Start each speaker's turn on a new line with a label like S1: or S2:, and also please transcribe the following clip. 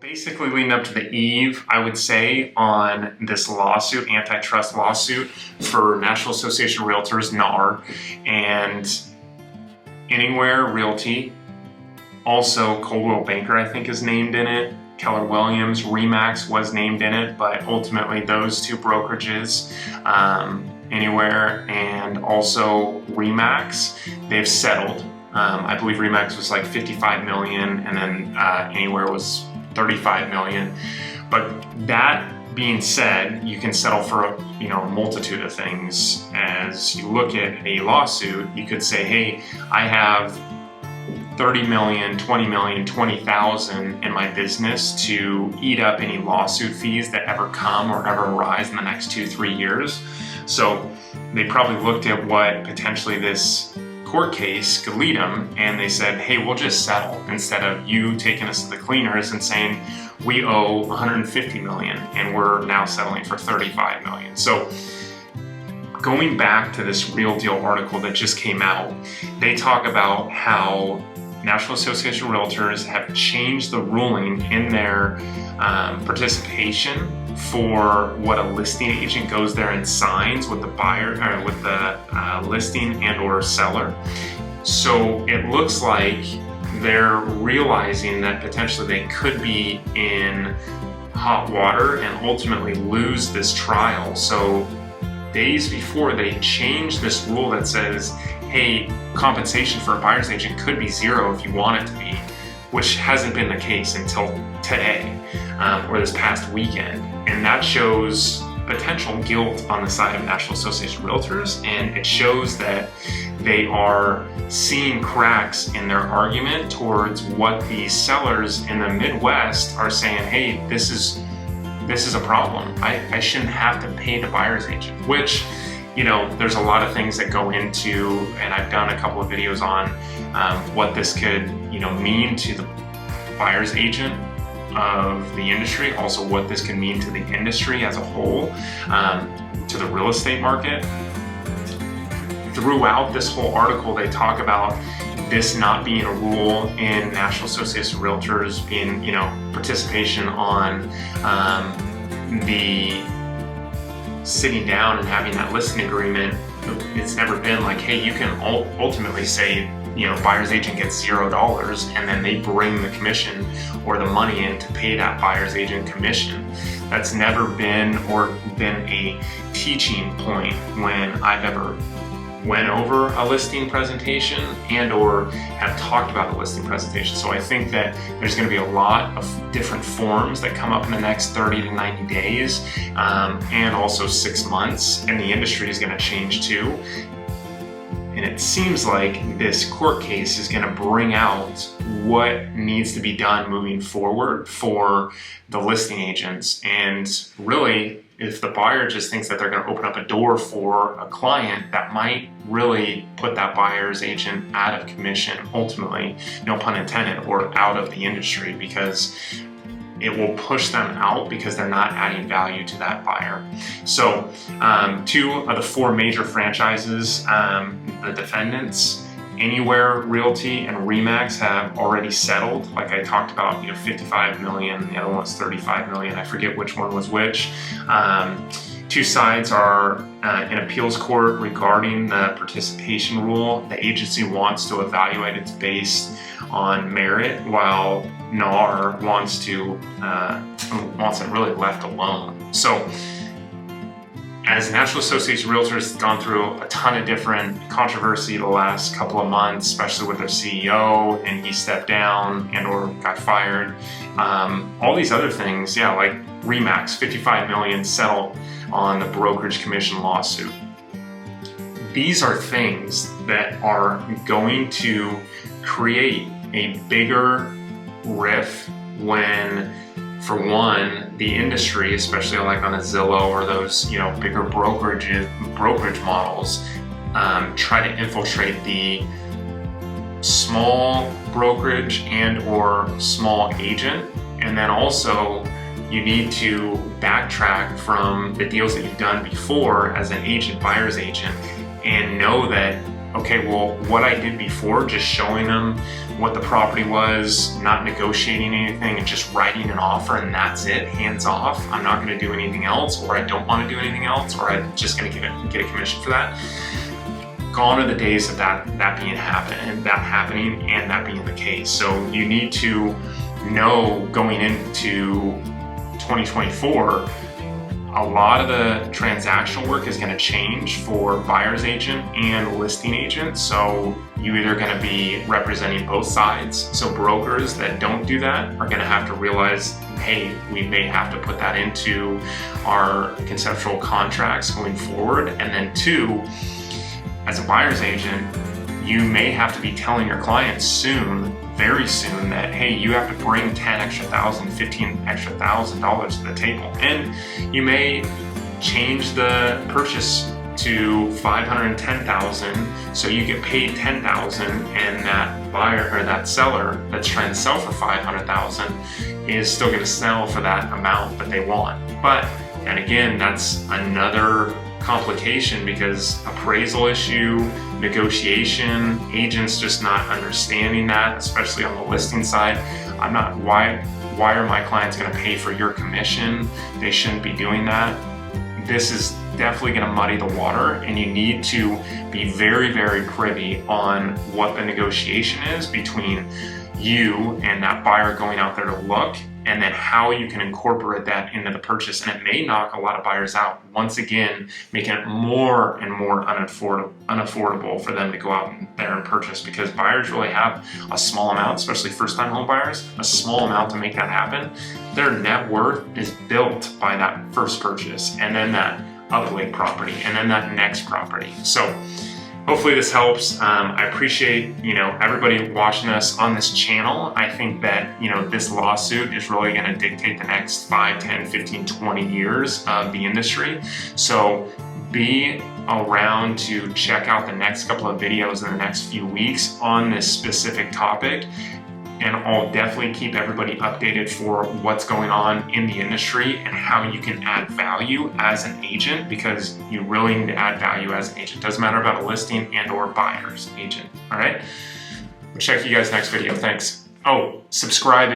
S1: Basically leading up to the eve, I would say, on this lawsuit, antitrust lawsuit for National Association of Realtors, NAR, and Anywhere Realty. Also, Coldwell Banker, I think, is named in it. Keller Williams, RE/MAX was named in it, but ultimately those two brokerages, Anywhere and also RE/MAX, they've settled. I believe RE/MAX was like $55 million, and then Anywhere was $35 million. But that being said, you can settle for a multitude of things. As you look at a lawsuit, you could say, hey, I have 30 million, 20 million, 20,000 in my business to eat up any lawsuit fees that ever come or ever arise in the next 2-3 years. So they probably looked at what potentially this court case could lead them, and they said, hey, we'll just settle instead of you taking us to the cleaners and saying we owe 150 million and we're now settling for 35 million. So going back to this Real Deal article that just came out, they talk about how National Association of Realtors have changed the ruling in their participation for what a listing agent goes there and signs with the buyer or with the listing and or seller. So it looks like they're realizing that potentially they could be in hot water and ultimately lose this trial. So days before, they changed this rule that says, hey, compensation for a buyer's agent could be zero if you want it to be, which hasn't been the case until today or this past weekend. And that shows potential guilt on the side of National Association of Realtors, and it shows that they are seeing cracks in their argument towards what the sellers in the Midwest are saying, hey, this is a problem. I shouldn't have to pay the buyer's agent, which, there's a lot of things that go into, and I've done a couple of videos on what this could, mean to the buyer's agent of the industry, also what this can mean to the industry as a whole, to the real estate market. Throughout this whole article, they talk about this not being a rule in National Association of Realtors, being, participation on the sitting down and having that listing agreement. It's never been like, hey, you can ultimately say, buyer's agent gets $0 and then they bring the commission or the money in to pay that buyer's agent commission. That's never been a teaching point when I've ever went over a listing presentation and or have talked about a listing presentation. So I think that there's going to be a lot of different forms that come up in the next 30 to 90 days and also 6 months, and the industry is going to change too. And it seems like this court case is going to bring out what needs to be done moving forward for the listing agents. And really, if the buyer just thinks that they're going to open up a door for a client, that might really put that buyer's agent out of commission, ultimately, no pun intended, or out of the industry, because it will push them out because they're not adding value to that buyer. So 2 of the 4 major franchises, the defendants, Anywhere Realty and RE/MAX, have already settled. Like I talked about, 55 million, the other one was 35 million. I forget which one was which. 2 sides are in appeals court regarding the participation rule. The agency wants to evaluate it based on merit, while NAR wants it really left alone. So as National Association of Realtors has gone through a ton of different controversy the last couple of months, especially with their CEO, and he stepped down and or got fired. All these other things, like RE/MAX, 55 million settled on the brokerage commission lawsuit. These are things that are going to create a bigger rift when, for one, the industry, especially like on a Zillow or those bigger brokerage models, try to infiltrate the small brokerage and or small agent. And then also you need to backtrack from the deals that you've done before as an agent, buyer's agent, and know that okay, well, what I did before, just showing them what the property was, not negotiating anything, and just writing an offer, and that's it, hands off. I'm not going to do anything else, or I don't want to do anything else, or I'm just going to get a commission for that. Gone are the days of that happening and that being the case. So you need to know going into 2024, a lot of the transactional work is going to change for buyer's agent and listing agent. So you're either going to be representing both sides. So brokers that don't do that are going to have to realize, hey, we may have to put that into our conceptual contracts going forward. And then two, as a buyer's agent, you may have to be telling your clients soon, very soon, that, hey, you have to bring 10 extra thousand, 15 extra $1,000 to the table. And you may change the purchase to $510,000, so you get paid $10,000, and that buyer or that seller that's trying to sell for $500,000 is still going to sell for that amount that they want. But, and again, that's another complication, because appraisal issue, negotiation, agents just not understanding that, especially on the listing side. Why are my clients going to pay for your commission? They shouldn't be doing that. This is definitely going to muddy the water, and you need to be very, very privy on what the negotiation is between you and that buyer going out there to look, and then how you can incorporate that into the purchase. And it may knock a lot of buyers out, once again, making it more and more unaffordable for them to go out there and purchase, because buyers really have a small amount, especially first-time home buyers, a small amount to make that happen. Their net worth is built by that first purchase, and then that upgrade property, and then that next property. So hopefully this helps. I appreciate, everybody watching us on this channel. I think that, this lawsuit is really going to dictate the next 5, 10, 15, 20 years of the industry. So be around to check out the next couple of videos in the next few weeks on this specific topic. And I'll definitely keep everybody updated for what's going on in the industry and how you can add value as an agent, because you really need to add value as an agent. Doesn't matter about a listing and or buyer's agent. All right. We'll check you guys next video. Thanks. Oh, subscribe.